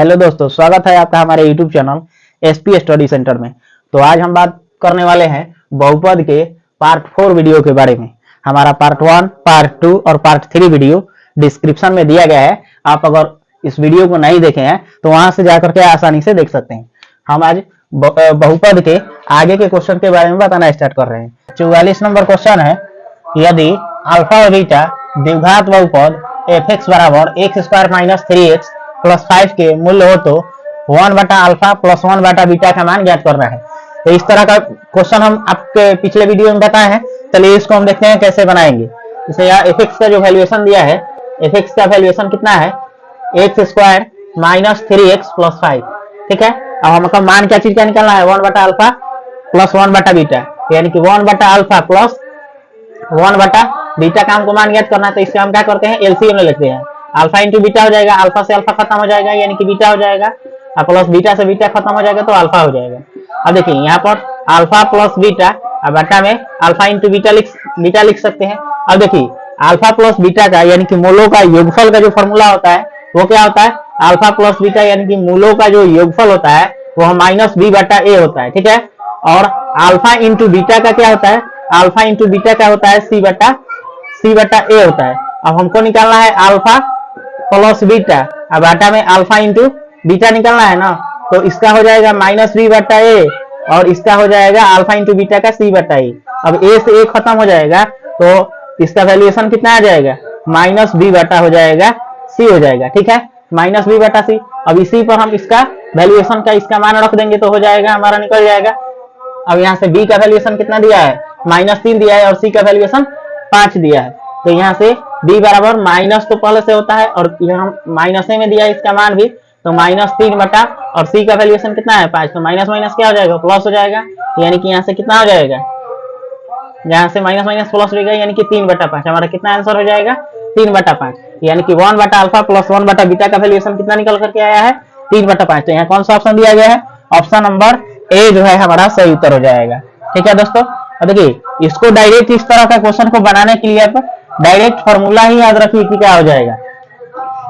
Hello दोस्तों, स्वागत है आपका हमारे YouTube channel SP study centre में। तो आज हम बात करने वाले हैं बहुपद के पार्ट 4 वीडियो के बारे में। हमारा पार्ट 1, पार्ट 2 और पार्ट 3 वीडियो डिस्क्रिप्शन में दिया गया है। आप अगर इस वीडियो को नहीं देखे हैं तो वहां से जाकर के आसानी से देख सकते हैं। हम आज बहुपद के आगे के क्वेश्चन के बारे में बताना स्टार्ट कर रहे हैं। 44 नंबर क्वेश्चन है, यदि अल्फा और बीटा द्विघात बहुपद f(x) बराबर x² माइनस 3x प्लस 5 के मूल्य हो तो 1 बटा अल्फा प्लस 1 बटा बीटा का मान ज्ञात करना है। तो इस तरह का क्वेश्चन हम आपके पिछले वीडियो में बताए हैं। चलिए इसको हम देखते हैं कैसे बनाएंगे। जैसे यहाँ f(x) का जो वैल्यूएशन दिया है, f(x) का वैल्यूएशन कितना है, x² माइनस 3x प्लस 5। ठीक है, अब हमका मान क्या चीज का निकालना है, 1 बटा अल्फा प्लस 1 बटा बीटा, यानी कि 1 बटा अल्फा प्लस 1 बटा बीटा का हमको मान ज्ञात करना है। तो इससे हम क्या करते हैं, एलसीएम में लेते हैं। अल्फा इंटू बीटा हो जाएगा, अल्फा से अल्फा खत्म हो जाएगा यानी कि बीटा हो जाएगा, और प्लस बीटा से बीटा खत्म हो जाएगा तो अल्फा हो जाएगा। अब देखिए यहाँ पर अल्फा प्लस बीटा, अब बटा में अल्फा इंटू बीटा लिख सकते हैं। अब देखिए अल्फा प्लस बीटा का यानी कि मूलों का योगफल का जो फॉर्मूला होता है वो क्या होता है, अल्फा प्लस बीटा यानी कि मूलों का जो योगफल होता है वो माइनस बी बटा ए होता है। ठीक है, और अल्फा इंटू बीटा का क्या होता है, अल्फा इंटू बीटा का होता है सी बटा ए होता है। अब हमको निकालना है अल्फा प्लस बीटा, अब बाटा में अल्फा इंटू बीटा निकालना है ना, तो इसका हो जाएगा माइनस बी बटा ए और इसका हो जाएगा अल्फा इंटू बीटा का सी बटा ए। अब ए से ए खत्म हो जाएगा तो इसका वैल्यूएशन कितना आ जाएगा, माइनस बी बटा हो जाएगा सी हो जाएगा। ठीक है, माइनस बी बटा सी। अब इसी पर हम इसका वैल्यूएशन का इसका मान रख देंगे तो हो जाएगा, हमारा निकल जाएगा। अब यहाँ से बी का वैल्यूएशन कितना दिया है, -3 दिया है और सी का वैल्यूएशन 5 दिया है। तो यहाँ से b बराबर माइनस तो पहले से होता है और यहाँ माइनस में दिया है इसका मान भी, तो -3 बटा और c का वैल्यूएशन कितना है 5, तो माइनस माइनस क्या हो जाएगा, प्लस हो जाएगा। यानी कि यहाँ से कितना हो जाएगा, यहाँ से माइनस माइनस प्लस हो गया यानी कि 3 बटा 5। हमारा कितना आंसर हो जाएगा, 3 बटा 5। यानी कि 1 बटा अल्फा प्लस 1 बटा बीटा का वैल्यूएशन कितना निकल करके आया है, 3 बटा 5। तो यहाँ कौन सा ऑप्शन दिया गया है, ऑप्शन नंबर ए जो है हमारा सही उत्तर हो जाएगा। ठीक है दोस्तों, देखिए इसको डायरेक्ट इस तरह का क्वेश्चन को बनाने के लिए आप डायरेक्ट फॉर्मूला ही याद रखिए कि क्या हो जाएगा,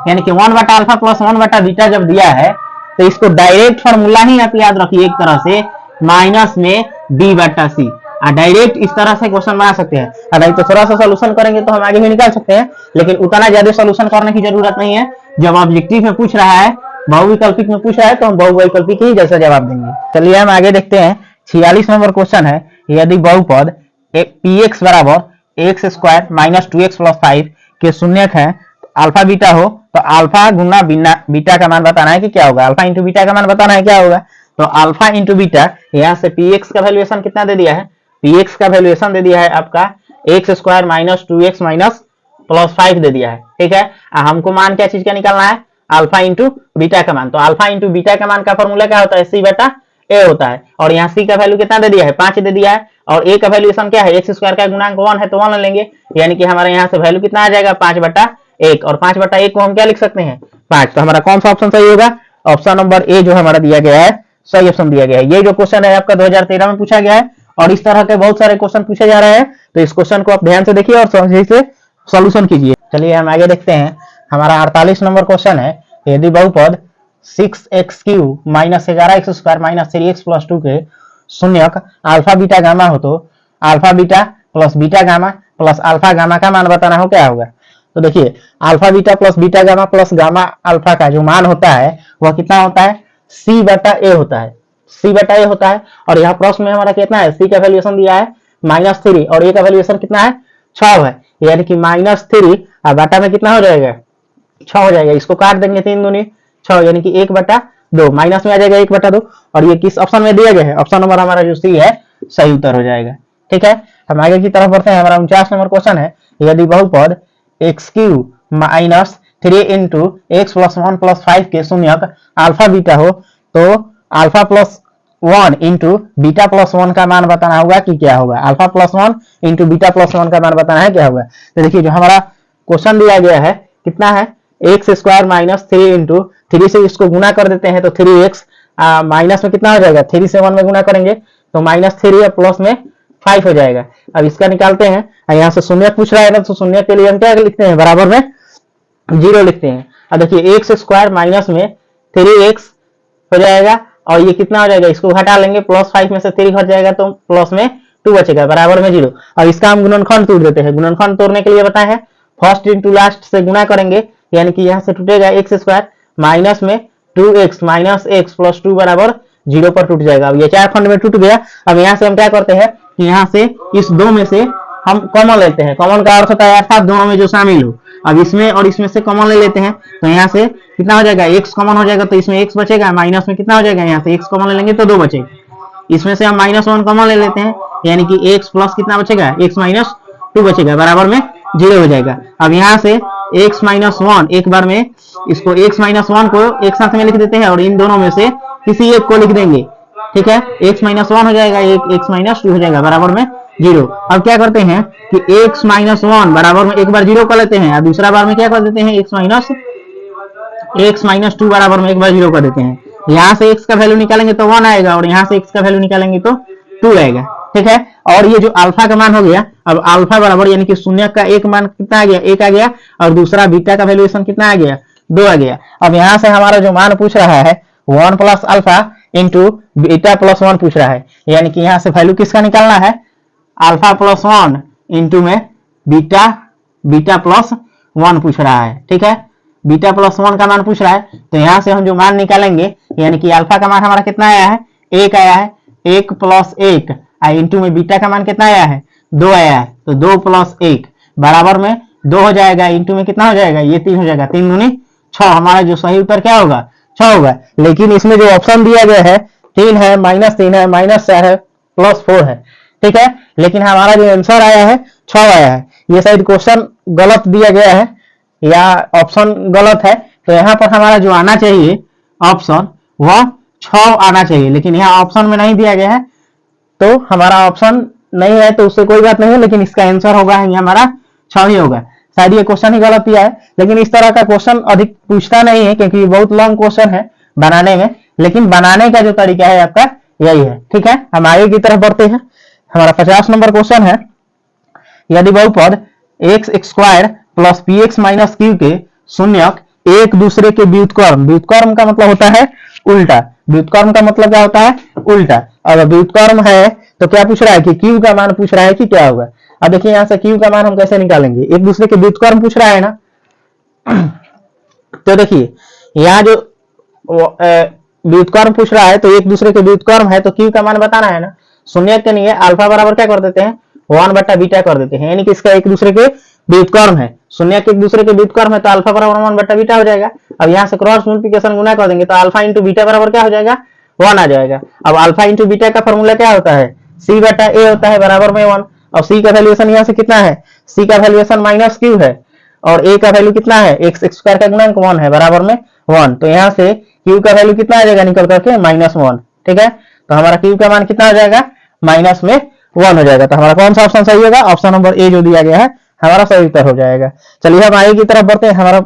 यानी कि 1 बटा अल्फा प्लस 1 बटा बीटा जब दिया है तो इसको डायरेक्ट फॉर्मूला ही आप याद रखिए एक तरह से, माइनस में बी बटा सी। डायरेक्ट इस तरह से क्वेश्चन बना सकते हैं। नहीं तो थोड़ा सा सोल्यूशन करेंगे तो हम आगे भी निकाल सकते हैं, लेकिन उतना ज्यादा सोल्यूशन करने की जरूरत नहीं है। जब ऑब्जेक्टिव में पूछ रहा है, बहुविकल्पिक में पूछ रहा है तो हम बहुविकल्पिक ही जैसा जवाब देंगे। चलिए हम आगे देखते हैं। 46 नंबर क्वेश्चन है, यदि बहुपद px बराबर x² माइनस 2x प्लस 5 के शून्यक है, अल्फा बीटा हो तो अल्फा गुना बीटा का मान बताना है कि क्या होगा, अल्फा इंटू बीटा का मान बताना है क्या होगा। तो अल्फा इंटू बीटा, यहाँ से px का वैल्यूएशन कितना दे दिया है, px का वैल्यूएशन दे दिया है आपका x² minus 2x minus plus 5 दे दिया है। ठीक है, हमको मान क्या चीज का निकालना है, अल्फा इंटू बीटा का मान। तो अल्फा इंटू बीटा का मान का फॉर्मूला क्या होता है, सी बटा ए होता है। और यहाँ सी का वैल्यू कितना दे दिया है, 5 दे दिया है, और ए का वैल्यूएशन क्या है, x² का गुणांक 1 है तो 1 लेंगे। यानी कि हमारे यहाँ से वैल्यू कितना आ जाएगा, 5 बटा 1, और 5 बटा 1 को हम क्या लिख सकते हैं, 5। तो हमारा कौन सा ऑप्शन सही होगा, ऑप्शन नंबर ए जो हमारा दिया गया है सही ऑप्शन दिया गया है। ये जो क्वेश्चन है आपका 2013 में पूछा गया है और इस तरह के बहुत सारे क्वेश्चन पूछे जा रहे हैं। तो इस क्वेश्चन को आप ध्यान से देखिए और सही से सोल्यूशन कीजिए। चलिए हम आगे देखते हैं। हमारा 48 नंबर क्वेश्चन है, यदि बहुपद 6x³ minus 11x² minus 3x plus 2 के शून्यक अल्फा बीटा गामा हो तो alpha beta plus beta gamma plus alpha gamma का मान बताना हो क्या होगा। तो देखिए alpha beta plus beta gamma plus gamma alpha का जो मान होता है वह कितना होता है, सी बटा ए होता है, सी बटा ए होता है। और यहाँ प्रश्न में हमारा कितना है, सी का वैल्यूएशन दिया है -3 और ए का वैल्यूएशन कितना है 6 है। यानी कि -3 और बटा में कितना हो जाएगा, 6 हो जाएगा। इसको काट देंगे 3 दूनी 6, यानी कि 1 बटा 2, माइनस में आ जाएगा 1 बटा 2। और ये किस ऑप्शन में दिया गया है, ऑप्शन नंबर हमारा जो सी है सही उत्तर हो जाएगा। ठीक है, हम आगे की तरफ बढ़ते हैं। हमारा 49 नंबर क्वेश्चन है, यदि बहुपद x³ minus 3 into x plus 1 plus 5 के शून्यक अल्फा बीटा हो तो alpha plus 1 into beta plus 1 का मान बताना होगा कि क्या होगा, alpha plus 1 into beta plus 1 का मान बताना है क्या होगा। तो देखिए जो हमारा क्वेश्चन दिया गया है कितना है, x² माइनस 3 इंटू 3 से इसको गुना कर देते हैं तो 3x माइनस में कितना हो जाएगा, 3 से 1 में गुना करेंगे तो -3 प्लस में 5 हो जाएगा। अब इसका निकालते हैं, यहाँ से शून्य पूछ रहा है ना, तो शून्य के लिए हम क्या लिखते हैं, बराबर में 0 लिखते हैं। अब देखिए x² माइनस में 3x हो जाएगा, और ये कितना हो जाएगा, इसको हटा लेंगे, +5 में से 3 हट जाएगा तो प्लस में 2 बचेगा, बराबर में 0। अब इसका हम गुणनखंड तोड़ देते हैं। गुणनखंड तोड़ने के लिए बताए हैं फर्स्ट इंटू लास्ट से गुना करेंगे, यानी कि यहाँ से टूटेगा x स्क्वायर माइनस में 2x माइनस x प्लस 2 बराबर 0 पर टूट जाएगा। अब ये 4 खंड में टूट गया। अब यहाँ से हम क्या करते हैं कि यहाँ से इस 2 में से हम कॉमन लेते हैं। कॉमन का अर्थ होता है अर्थात दोनों में जो शामिल हो। अब इसमें और इसमें से कॉमन ले लेते हैं, तो यहाँ से कितना हो जाएगा, x कॉमन हो जाएगा तो इसमें x बचेगा, माइनस में कितना हो जाएगा, यहाँ से x कॉमन ले लेंगे तो 2 बचेगा। इसमें से हम -1 कॉमन ले लेते हैं, यानी कि x प्लस कितना बचेगा, x माइनस 2 बचेगा, बराबर में 0 हो जाएगा। अब यहाँ से x माइनस 1 एक बार में इसको x माइनस 1 को एक साथ में लिख देते हैं और इन दोनों में से किसी एक को लिख देंगे, ठीक है। x माइनस 1 हो जाएगा, एक x माइनस 2 हो जाएगा, बराबर में 0। अब क्या करते हैं कि x माइनस 1 बराबर में एक बार 0 कर लेते हैं और दूसरा बार में क्या कर देते हैं, x माइनस 2 बराबर में एक बार 0 कर देते हैं। यहाँ से x का वैल्यू निकालेंगे तो 1 आएगा और यहाँ से x का वैल्यू निकालेंगे तो 2 आएगा, ठीक है। और ये जो अल्फा का मान हो गया, अब अल्फा बराबर यानी कि शून्य का एक मान कितना आ गया, 1 आ गया, और दूसरा बीटा का वैल्यूएशन कितना आ गया, 2 आ गया। अब यहाँ से हमारा जो मान पूछ रहा है 1 plus alpha into beta plus 1 पूछ रहा है, यानी कि यहाँ से वैल्यू किसका निकालना है, अल्फा प्लस 1 इंटू में बीटा प्लस 1 पूछ रहा है, ठीक है। बीटा प्लस 1 का मान पूछ रहा है, तो यहाँ से हम जो मान निकालेंगे, यानी कि अल्फा का मान हमारा कितना आया है, 1 आया है, 1 प्लस 1 इंटू में बीटा का मान कितना आया है, 2 आया है, तो 2 प्लस 1 बराबर में 2 हो जाएगा, इंटू में कितना हो जाएगा, ये 3 हो जाएगा, 3 दूनी 6। हमारा जो सही उत्तर क्या होगा, 6 होगा। लेकिन इसमें जो ऑप्शन दिया गया है 3 है, -3 है, -4 है, +4 है, ठीक है। लेकिन हमारा जो आंसर आया है 6 आया है। ये शायद क्वेश्चन गलत दिया गया है या ऑप्शन गलत है, तो यहाँ पर हमारा जो आना चाहिए ऑप्शन वह 6 आना चाहिए, लेकिन यहाँ ऑप्शन में नहीं दिया गया है, तो हमारा ऑप्शन नहीं है तो उससे कोई बात नहीं है, लेकिन इसका आंसर होगा हमारा 6 ही होगा। शायद ये क्वेश्चन ही गलत दिया है, लेकिन इस तरह का क्वेश्चन अधिक पूछता नहीं है क्योंकि बहुत लॉन्ग क्वेश्चन है बनाने में, लेकिन बनाने का जो तरीका है आपका यही है, ठीक है। हम आगे की तरफ बढ़ते हैं। हमारा 50 नंबर क्वेश्चन है, यदि बहुपद x square plus px minus Q के शून्यक एक दूसरे के व्युत्क्रम, व्युत्क्रम का मतलब होता है उल्टा, व्युत्क्रम का मतलब क्या होता है, उल्टा। अब व्युत्क्रम है तो क्या पूछ रहा है कि q का मान पूछ रहा है कि क्या होगा। अब देखिए यहाँ से q का मान हम कैसे निकालेंगे, एक दूसरे के व्युत्क्रम पूछ रहा है ना, तो देखिए यहाँ जो व्युत्क्रम पूछ रहा है तो एक दूसरे के व्युत्क्रम है, तो q का मान बताना है ना। शून्य के लिए अल्फा बराबर क्या कर देते हैं, 1 बटा बीटा कर देते हैं, यानी कि इसका एक दूसरे के व्युत्क्रम है, शून्य के एक दूसरे के व्युत्क्रम है तो अल्फा बराबर 1 बटा बीटा हो जाएगा। अब यहाँ से क्रॉस मल्टीप्लिकेशन गुना कर देंगे तो अल्फा इंटू बीटा बराबर क्या हो जाएगा, 1 आ जाएगा। अब अल्फा इंटू बीटा का फॉर्मूला क्या होता है, c बटा a होता है, बराबर में 1। और c का वैल्यूएशन यहाँ से कितना है, c का वैल्यूएशन माइनस q है और a का वैल्यू कितना है, x स्क्वायर का गुणांक 1 है, बराबर में 1। तो यहाँ से q का वैल्यू कितना आ जाएगा निकल करके -1, ठीक है। तो हमारा q का मान कितना आ जाएगा, -1 हो जाएगा। तो हमारा कौन सा ऑप्शन सही होगा, ऑप्शन नंबर ए जो दिया गया है हमारा सही उत्तर हो जाएगा। चलिए हम आगे की तरफ बढ़ते हैं। हमारा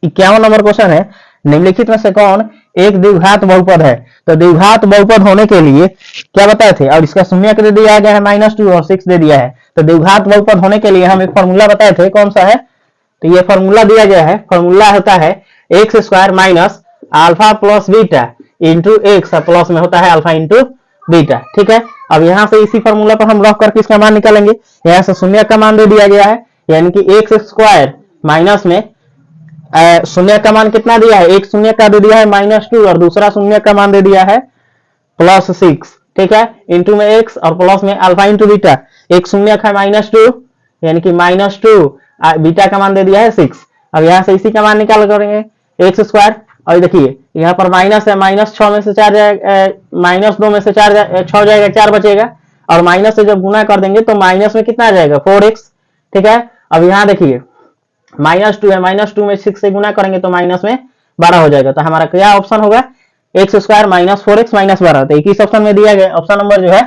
51 नंबर क्वेश्चन है, निम्नलिखित में से कौन एक द्विघात बहुपद है। तो द्विघात बहुपद होने के लिए क्या बताए थे, और इसका शून्यक दे दिया गया है -2 और 6 दे दिया है। तो द्विघात बहुपद होने के लिए हम एक फॉर्मूला बताए थे, कौन सा है, तो ये फॉर्मूला दिया गया है। फॉर्मूला होता है x square minus alpha plus beta into x, plus में होता है अल्फा इंटू बीटा, ठीक है। अब यहाँ से इसी फॉर्मूला पर हम रख करके इसका मान निकालेंगे। यहाँ से शून्य का मान दे दिया गया है, यानी कि एक्स स्क्वायर माइनस में शून्य का मान कितना दिया है, एक शून्य का दे दिया है -2 और दूसरा शून्य का मान दे दिया है +6, ठीक है, इंटू में एक्स और प्लस में अल्फा इंटू बीटा। एक शून्य है -2 यानी कि -2, बीटा का मान दे दिया है 6। अब यहाँ से इसी का मान निकाल करेंगे एक्स स्क्वायर, और देखिए यहाँ पर माइनस है, -6 में से 4 जाएगा, -2 में से 4 6 जाएगा, 4 बचेगा, और माइनस से जब गुना कर देंगे तो माइनस में कितना आ जाएगा 4x, ठीक है। अब यहाँ देखिए -2 है, -2 में 6 से गुना करेंगे तो माइनस में 12 हो जाएगा। तो हमारा क्या ऑप्शन होगा, एक्स स्क्वायर -4x -12। तो 21 ऑप्शन में दिया गया, ऑप्शन नंबर जो है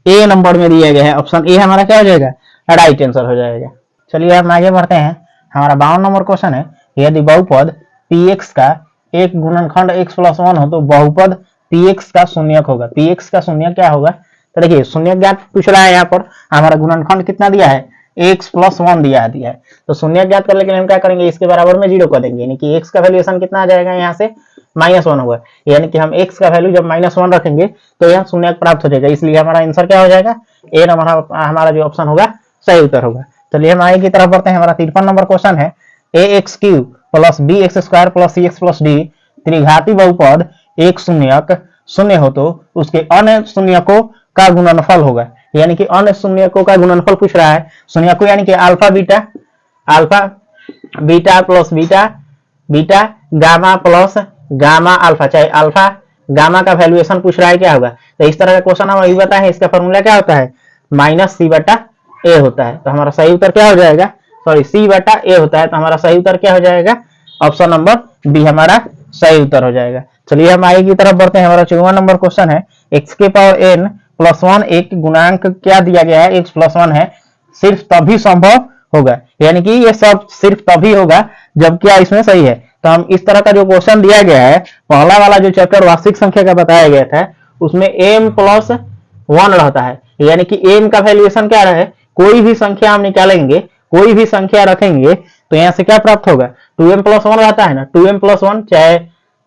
ए नंबर में दिया गया है, ऑप्शन ए हमारा क्या हो जाएगा, राइट आंसर हो जाएगा। चलिए हम आगे बढ़ते हैं। हमारा 52 नंबर क्वेश्चन है, यदि बहुपद px का एक गुणनखंड x + 1 हो तो बहुपद px का शून्यक होगा। px का शून्यक क्या होगा, तो देखिए शून्यक ज्ञात पूछ रहा है। यहाँ पर हमारा गुणनखंड कितना दिया है, x + 1 दिया है। तो शून्यक ज्ञात करने के लिए हम क्या करेंगे, इसके बराबर में 0 कर देंगे, यानी कि x का वैल्यूएशन कितना आ जाएगा, यहाँ से -1 होगा, यानी कि हम x का वैल्यू जब -1 रखेंगे तो यह शून्य प्राप्त हो जाएगा, इसलिए हमारा आंसर क्या हो जाएगा, ए नंबर हमारा जो ऑप्शन होगा सही उत्तर होगा। चलिए हम आगे की तरफ बढ़ते हैं। हमारा 53 नंबर क्वेश्चन है ax³ + bx² + cx + d त्रिघाती बहुपद एक शून्यक शून्य हो तो उसके अन्य शून्यकों का गुणनफल होगा, यानी कि अन्य शून्यकों का गुणनफल पूछ रहा है। शून्यकों यानी कि alpha beta plus beta gamma plus gamma alpha, चाहे अल्फा गामा का वैल्यूएशन पूछ रहा है क्या होगा। तो इस तरह का क्वेश्चन हम अभी बताए हैं, इसका फॉर्मूला क्या होता है, -c/a होता है। तो हमारा सही उत्तर क्या हो जाएगा, सॉरी c/a होता है। तो हमारा सही उत्तर क्या हो जाएगा, ऑप्शन नंबर बी हमारा सही उत्तर हो जाएगा। चलिए हम आगे की तरफ बढ़ते हैं। हमारा 54 नंबर क्वेश्चन है x⁻n+1 एक गुणांक क्या दिया गया है, x+1 है, सिर्फ तभी संभव होगा, यानी कि ये सब सिर्फ तभी होगा जब क्या इसमें सही है। तो हम इस तरह का जो क्वेश्चन दिया गया है, पहला वाला जो चैप्टर वास्तविक संख्या का बताया गया था उसमें m+1 रहता है, यानी कि m का वैल्यूएशन क्या रहे, कोई भी संख्या हम निकालेंगे, कोई भी संख्या रखेंगे तो यहाँ से क्या प्राप्त होगा, 2m+1 रहता है ना, 2m+1 चाहे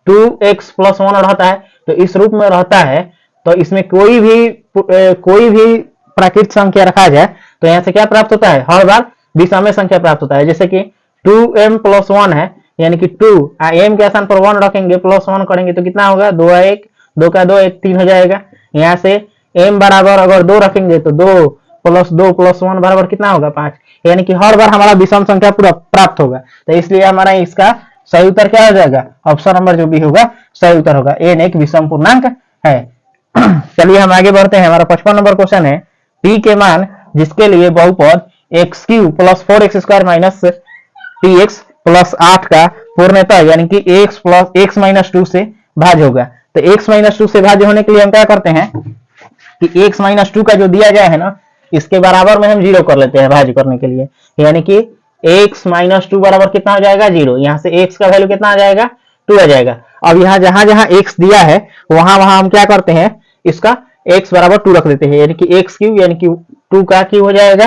2x+1 रहता है, तो इस रूप में रहता है। तो इसमें कोई भी प्राकृतिक संख्या रखा जाए तो यहाँ से क्या प्राप्त होता है, हर बार विषम संख्या प्राप्त होता है। जैसे कि 2m+1 है, यानी कि 2 m के स्थान पर 1 रखेंगे, +1 करेंगे तो कितना होगा, 2 का 1 2 का 2 1 3 हो जाएगा। यहाँ से m बराबर अगर 2 रखेंगे तो 2 + 2 + 1 बराबर कितना होगा, 5, यानी कि हर बार हमारा विषम संख्या पूरा प्राप्त होगा। तो इसलिए हमारा इसका सही उत्तर क्या हो जाएगा, ऑप्शन नंबर जो भी होगा सही उत्तर होगा, n एक विषम पूर्णांक है। चलिए हम आगे बढ़ते हैं। हमारा 55 नंबर क्वेश्चन है p के मान जिसके लिए बहुपद x³ + 4x² - px + 8 का पूर्णतः यानी कि x + x - 2 से भाज्य होगा। तो x - 2 से भाज्य होने के लिए हम क्या करते हैं कि x - 2 का जो दिया गया है ना, इसके बराबर में हम 0 कर लेते हैं भाज्य करने के लिए, यानी कि x - 2 बराबर कितना हो जाएगा, 0। यहाँ से x का वैल्यू कितना आ जाएगा, 2 आ जाएगा। अब यहाँ जहां जहां x दिया है वहां वहां हम क्या करते हैं, इसका x बराबर 2 रख देते हैं, यानी कि x³ यानी कि 2 का क्यूब हो जाएगा,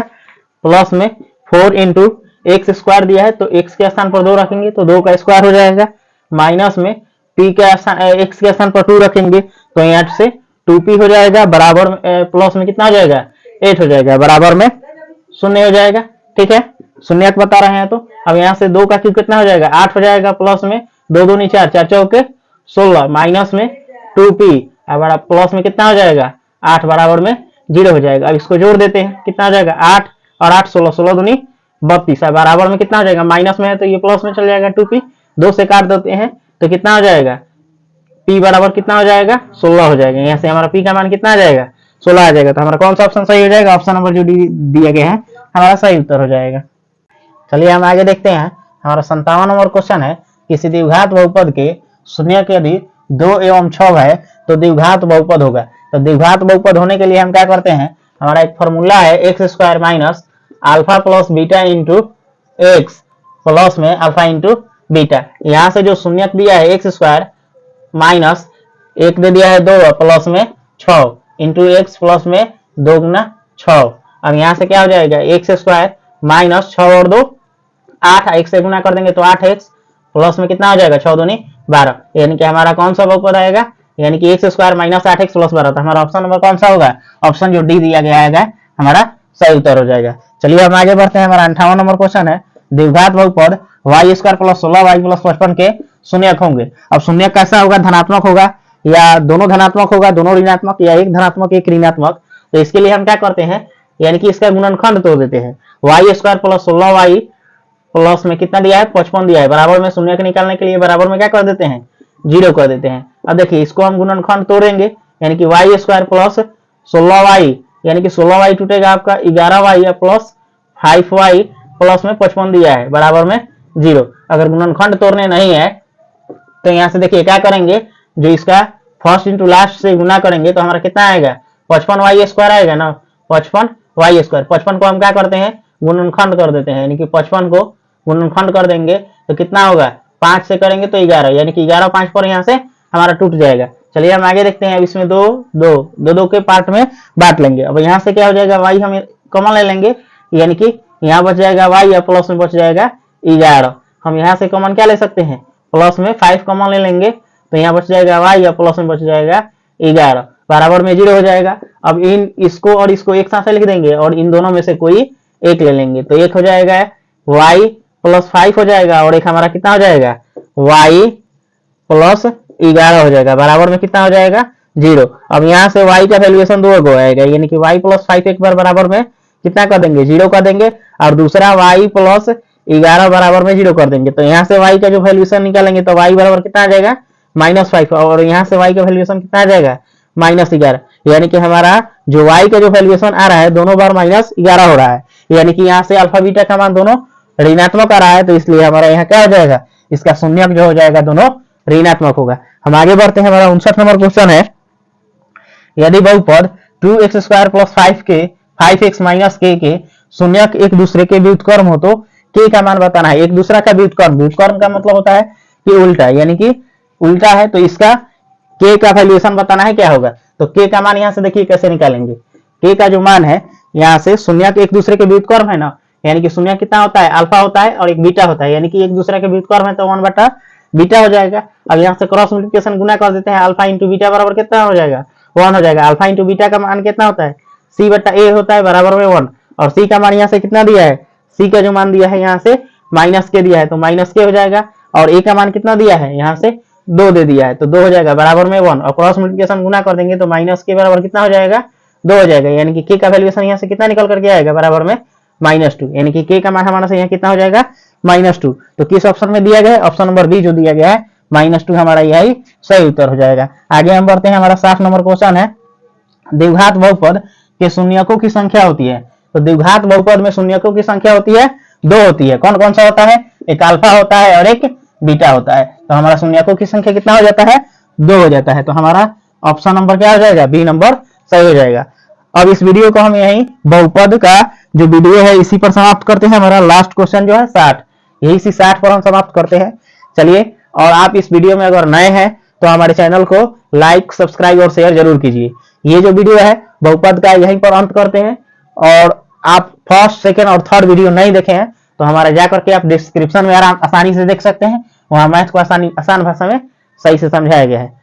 प्लस में 4 × x² दिया है तो x के स्थान पर 2 रखेंगे तो 2 का स्क्वायर हो जाएगा, माइनस में p के x के स्थान पर 2 रखेंगे तो यहाँ से 2p हो जाएगा, बराबर प्लस में कितना हो जाएगा, 8 हो जाएगा, बराबर में 0 हो जाएगा। ठीक है, शून्यक बता रहे हैं। तो अब यहाँ से 2 का क्यूब कितना हो जाएगा, 8 हो जाएगा, प्लस में 2 दूनी 4 4 चौके 16, माइनस में 2p अब प्लस में कितना हो जाएगा, 8 बराबर में 0 हो जाएगा। अब इसको जोड़ देते हैं, कितना हो जाएगा, 8 और 8 16, 16 दूनी 32, बराबर में कितना हो जाएगा, माइनस में है तो ये प्लस में चल जाएगा, 2p 2 से काट देते हैं तो कितना हो जाएगा, p बराबर कितना हो जाएगा, 16 हो जाएगा। यहाँ से हमारा p का मान कितना आ जाएगा, 16 आ जाएगा। तो हमारा कौन सा ऑप्शन सही हो जाएगा, ऑप्शन नंबर जो दिया गया है हमारा सही उत्तर हो जाएगा। चलिए हम आगे देखते हैं। हमारा 57 नंबर क्वेश्चन है किसी द्विघात बहुपद के शून्य के यदि 2 एवं 6 है तो द्विघात बहुपद होगा। तो द्विघात बहुपद होने के लिए हम क्या करते हैं, हमारा एक फॉर्मूला है x² - alpha + beta × x plus में अल्फा × बीटा। यहाँ से जो शून्यक दिया है x² माइनस 1 दे दिया है 2 प्लस में 6 × x प्लस में 2 × 6। अब यहाँ से क्या हो जाएगा, x² माइनस 6 और 2 8, 1 से गुना कर देंगे तो 8x प्लस में कितना हो जाएगा, 6 दूनी 12, यानी कि हमारा कौन सा बहुपद आएगा, यानी कि x² - 8x + 12। तो हमारा ऑप्शन नंबर कौन सा होगा, ऑप्शन जो डी दिया गया है हमारा सही उत्तर हो जाएगा। चलिए हम आगे बढ़ते हैं। हमारा 58 नंबर क्वेश्चन है द्विघात बहुपद y² + 16y + 55 के शून्यक होंगे। अब शून्यक कैसा होगा, धनात्मक होगा या दोनों धनात्मक होगा, दोनों ऋणात्मक, या एक धनात्मक एक ऋणात्मक। तो इसके लिए हम क्या करते हैं, यानी कि इसका गुणनखंड तोड़ देते हैं, y² + 16y प्लस में कितना दिया है, 55 दिया है, बराबर में शून्य के निकालने के लिए बराबर में क्या कर देते हैं, 0 कर देते हैं। अब देखिए इसको हम गुणनखंड तोड़ेंगे, यानी कि y² + 16y यानी कि 16y टूटेगा आपका 11y या प्लस 5y प्लस में 55 दिया है, बराबर में 0। अगर गुणनखंड तोड़ने नहीं है तो यहाँ से देखिए क्या करेंगे, जो इसका फर्स्ट इंटू लास्ट से गुना करेंगे तो हमारा कितना आएगा, 55y² आएगा ना, 55y²। 55 को हम क्या करते हैं, गुणनखंड कर देते हैं, यानी कि 55 को गुणनखंड कर देंगे तो कितना होगा, 5 से करेंगे तो 11, यानी कि 11 5 पर यहाँ से हमारा टूट जाएगा। चलिए हम आगे देखते हैं। अब इसमें दो के पार्ट में बांट लेंगे। अब यहाँ से क्या हो जाएगा, y हम कॉमन ले लेंगे, यानी कि यहाँ बच जाएगा y या प्लस में बच जाएगा 11। हम यहाँ से कॉमन क्या ले सकते हैं, प्लस में 5 कॉमन ले लेंगे तो यहाँ बच जाएगा y या प्लस में बच जाएगा 11 बराबर में 0 हो जाएगा। अब इसको और इसको एक साथ लिख देंगे और इन दोनों में से कोई एक ले लेंगे, तो एक हो जाएगा y प्लस 5 हो जाएगा और एक हमारा कितना हो जाएगा y प्लस 11 हो जाएगा बराबर में कितना हो जाएगा 0। अब यहाँ से y का वैल्यूएशन 2 हो आएगा, यानी कि y प्लस 5 एक बार बराबर में कितना कर देंगे 0 कर देंगे और दूसरा y प्लस 11 बराबर में 0 कर देंगे। तो यहाँ से y का जो वैल्यूएशन निकालेंगे तो y बराबर कितना आ जाएगा -5 और यहाँ से y का वैल्यूएशन कितना आ जाएगा -11, यानी कि हमारा जो y का जो वैल्यूएशन आ रहा है दोनों बार -11 हो रहा है, यानी कि यहाँ से अल्फा बीटा का मान दोनों ऋणात्मक आ रहा है, तो इसलिए हमारा यहाँ क्या हो जाएगा इसका शून्यक जो हो जाएगा दोनों ऋणात्मक होगा। हम आगे बढ़ते हैं, हमारा 59 नंबर क्वेश्चन है, यदि बहुपद 2x² plus 5x minus k के शून्यक एक दूसरे के व्युत्क्रम हो तो k का मान बताना है। एक दूसरा का व्युत्क्रम, व्युत्क्रम का मतलब होता है कि उल्टा, यानी कि उल्टा है, तो इसका k का वैल्यूएशन बताना है क्या होगा। तो k का मान यहाँ से देखिए कैसे निकालेंगे, k का जो मान है यहाँ से शून्यक एक दूसरे के व्युत्क्रम है ना, यानी कि शून्य कितना होता है अल्फा होता है और एक बीटा होता है, यानी कि एक दूसरे के व्युत्क्रम है तो 1 बटा बीटा हो जाएगा। अब यहाँ से क्रॉस मल्टीप्लिकेशन गुना कर देते हैं, अल्फा इंटू बीटा बराबर कितना हो जाएगा 1 हो जाएगा। अल्फा इंटू बीटा का मान कितना होता है c बटा a होता है बराबर में 1, और c का मान यहाँ से कितना दिया है, c का जो मान दिया है यहाँ से -k दिया है तो -k हो जाएगा, और a का मान कितना दिया है यहाँ से 2 दे दिया है तो 2 हो जाएगा बराबर में 1, और क्रॉस मल्टीप्लिकेशन गुना कर देंगे तो -k बराबर कितना हो जाएगा 2 हो जाएगा, यानी कि k का वैल्यूएशन यहाँ से कितना निकल करके आएगा बराबर में -2, यानी कि k का मान हमारा से यहाँ कितना हो जाएगा -2। तो किस ऑप्शन में दिया गया है, ऑप्शन नंबर बी जो दिया गया है -2 हमारा यही सही उत्तर हो जाएगा। आगे हम बढ़ते हैं, हमारा 60 नंबर क्वेश्चन है, द्विघात बहुपद के शून्यकों की संख्या होती है। तो द्विघात बहुपद में शून्यकों की संख्या होती है 2 होती है, कौन कौन सा होता है, एक अल्फा होता है और एक बीटा होता है। तो हमारा शून्यकों की संख्या कितना हो जाता है 2 हो जाता है, तो हमारा ऑप्शन नंबर क्या हो जाएगा बी नंबर सही हो जाएगा। अब इस वीडियो को हम यही बहुपद का जो वीडियो है इसी पर समाप्त करते हैं। हमारा लास्ट क्वेश्चन जो है 60, यही 60 पर हम समाप्त करते हैं। चलिए, और आप इस वीडियो में अगर नए हैं तो हमारे चैनल को लाइक सब्सक्राइब और शेयर जरूर कीजिए। ये जो वीडियो है बहुपद का यहीं पर अंत करते हैं, और आप फर्स्ट सेकेंड और थर्ड वीडियो नहीं देखे हैं तो हमारा जाकर के आप डिस्क्रिप्शन में आसानी से देख सकते हैं, वहां मैथ को आसान भाषा में सही से समझाया गया है।